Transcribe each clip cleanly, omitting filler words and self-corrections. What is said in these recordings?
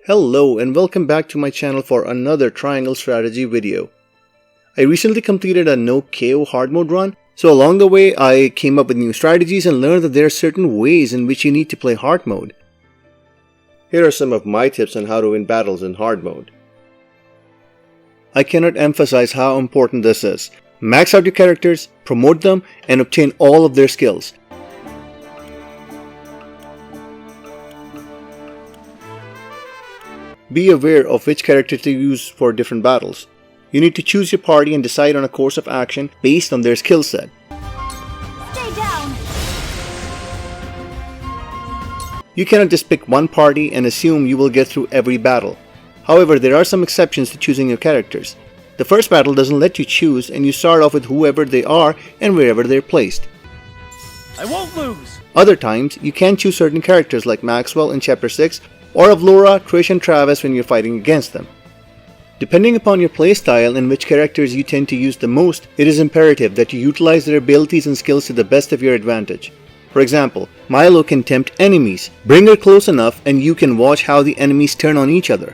Hello and welcome back to my channel for another triangle strategy video. I recently completed a no KO hard mode run, so along the way I came up with new strategies and learned that there are certain ways in which you need to play hard mode. Here are some of my tips on how to win battles in hard mode. I cannot emphasize how important this is. Max out your characters, promote them, and obtain all of their skills. Be aware of which character to use for different battles. You need to choose your party and decide on a course of action based on their skill set. Stay down. You cannot just pick one party and assume you will get through every battle. However, there are some exceptions to choosing your characters. The first battle doesn't let you choose, and you start off with whoever they are and wherever they're placed. I won't lose! Other times, you can choose certain characters like Maxwell in Chapter 6 or Avlora, Trish and Travis when you're fighting against them. Depending upon your playstyle and which characters you tend to use the most, it is imperative that you utilize their abilities and skills to the best of your advantage. For example, Milo can tempt enemies. Bring her close enough and you can watch how the enemies turn on each other.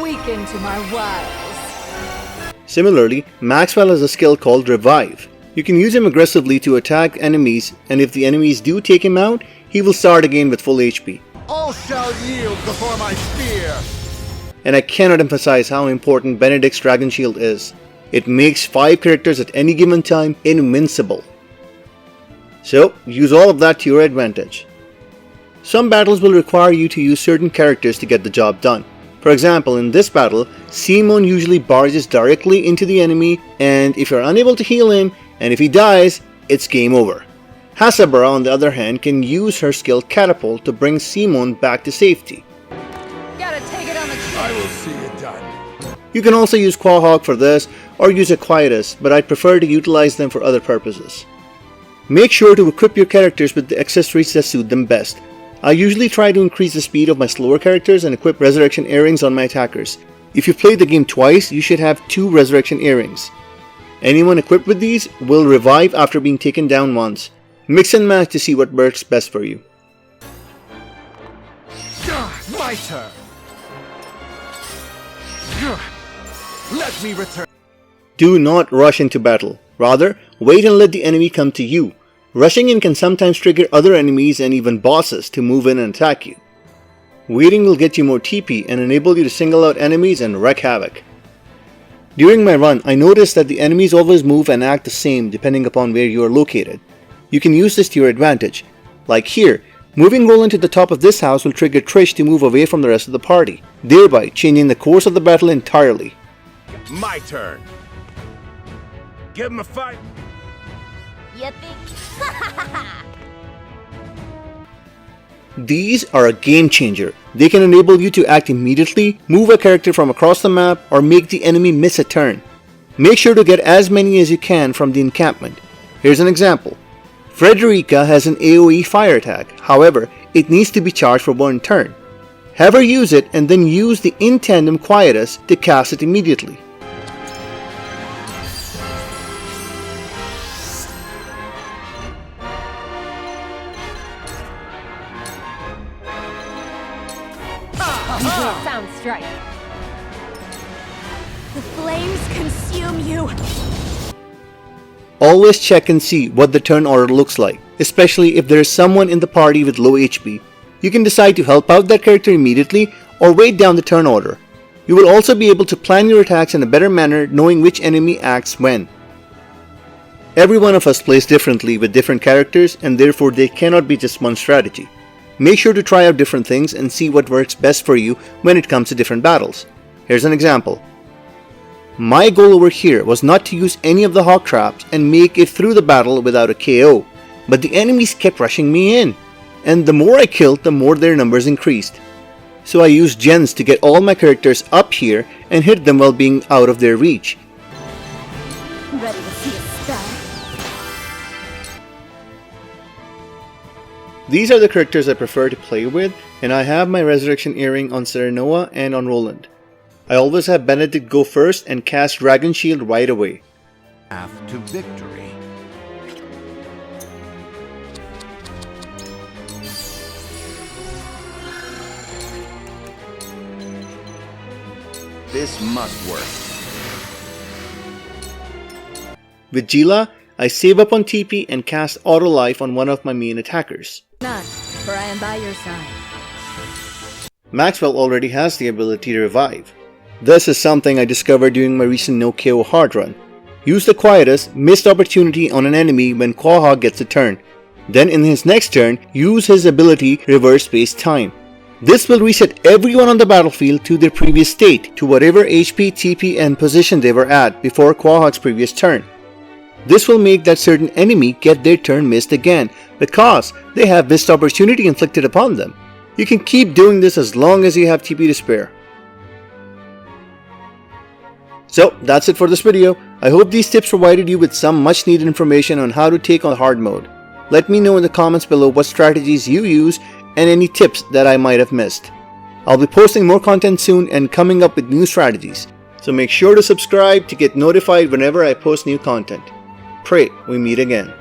Weaken to my wiles. Similarly, Maxwell has a skill called Revive. You can use him aggressively to attack enemies, and if the enemies do take him out, he will start again with full HP. All shall yield before my spear! And I cannot emphasize how important Benedict's Dragon Shield is. It makes 5 characters at any given time invincible. So, use all of that to your advantage. Some battles will require you to use certain characters to get the job done. For example, in this battle, Simon usually barges directly into the enemy, and if you're unable to heal him, and if he dies, it's game over. Hasabara, on the other hand, can use her skill Catapult to bring Simon back to safety. Gotta take it on the chin. I will see it done. You can also use Quahog for this, or use a Quietus, but I'd prefer to utilize them for other purposes. Make sure to equip your characters with the accessories that suit them best. I usually try to increase the speed of my slower characters and equip Resurrection Earrings on my attackers. If you've played the game twice, you should have 2 Resurrection Earrings. Anyone equipped with these will revive after being taken down once. Mix and match to see what works best for you. My turn! Let me return. Do not rush into battle. Rather, wait and let the enemy come to you. Rushing in can sometimes trigger other enemies and even bosses to move in and attack you. Waiting will get you more TP and enable you to single out enemies and wreak havoc. During my run, I noticed that the enemies always move and act the same depending upon where you are located. You can use this to your advantage. Like here, moving Roland to the top of this house will trigger Trish to move away from the rest of the party, thereby changing the course of the battle entirely. My turn. Give him a fight. Yippee. These are a game changer. They can enable you to act immediately, move a character from across the map, or make the enemy miss a turn. Make sure to get as many as you can from the encampment. Here's an example. Frederica has an AoE fire attack, however, it needs to be charged for 1 turn. Have her use it and then use the in tandem Quietus to cast it immediately. Sound strike. The flames consume you. Always check and see what the turn order looks like, especially if there is someone in the party with low HP. You can decide to help out that character immediately or wait down the turn order. You will also be able to plan your attacks in a better manner knowing which enemy acts when. Every one of us plays differently with different characters and therefore there cannot be just one strategy. Make sure to try out different things and see what works best for you when it comes to different battles. Here's an example. My goal over here was not to use any of the hawk traps and make it through the battle without a KO, but the enemies kept rushing me in, and the more I killed, the more their numbers increased. So I used gens to get all my characters up here and hit them while being out of their reach. Ready to see a spell? These are the characters I prefer to play with, and I have my Resurrection Earring on Serenoa and on Roland. I always have Benedict go first and cast Dragon Shield right away. Path to victory. This must work. With Jila, I save up on TP and cast Auto Life on one of my main attackers. None, for I am by your side. Maxwell already has the ability to revive. This is something I discovered during my recent no KO hard run. Use the Quietus missed opportunity on an enemy when Quahog gets a turn. Then in his next turn, use his ability Reverse Space Time. This will reset everyone on the battlefield to their previous state, to whatever HP, TP and position they were at before Quahog's previous turn. This will make that certain enemy get their turn missed again because they have missed opportunity inflicted upon them. You can keep doing this as long as you have TP to spare. So that's it for this video. I hope these tips provided you with some much needed information on how to take on hard mode. Let me know in the comments below what strategies you use and any tips that I might have missed. I'll be posting more content soon and coming up with new strategies, so make sure to subscribe to get notified whenever I post new content. Pray we meet again.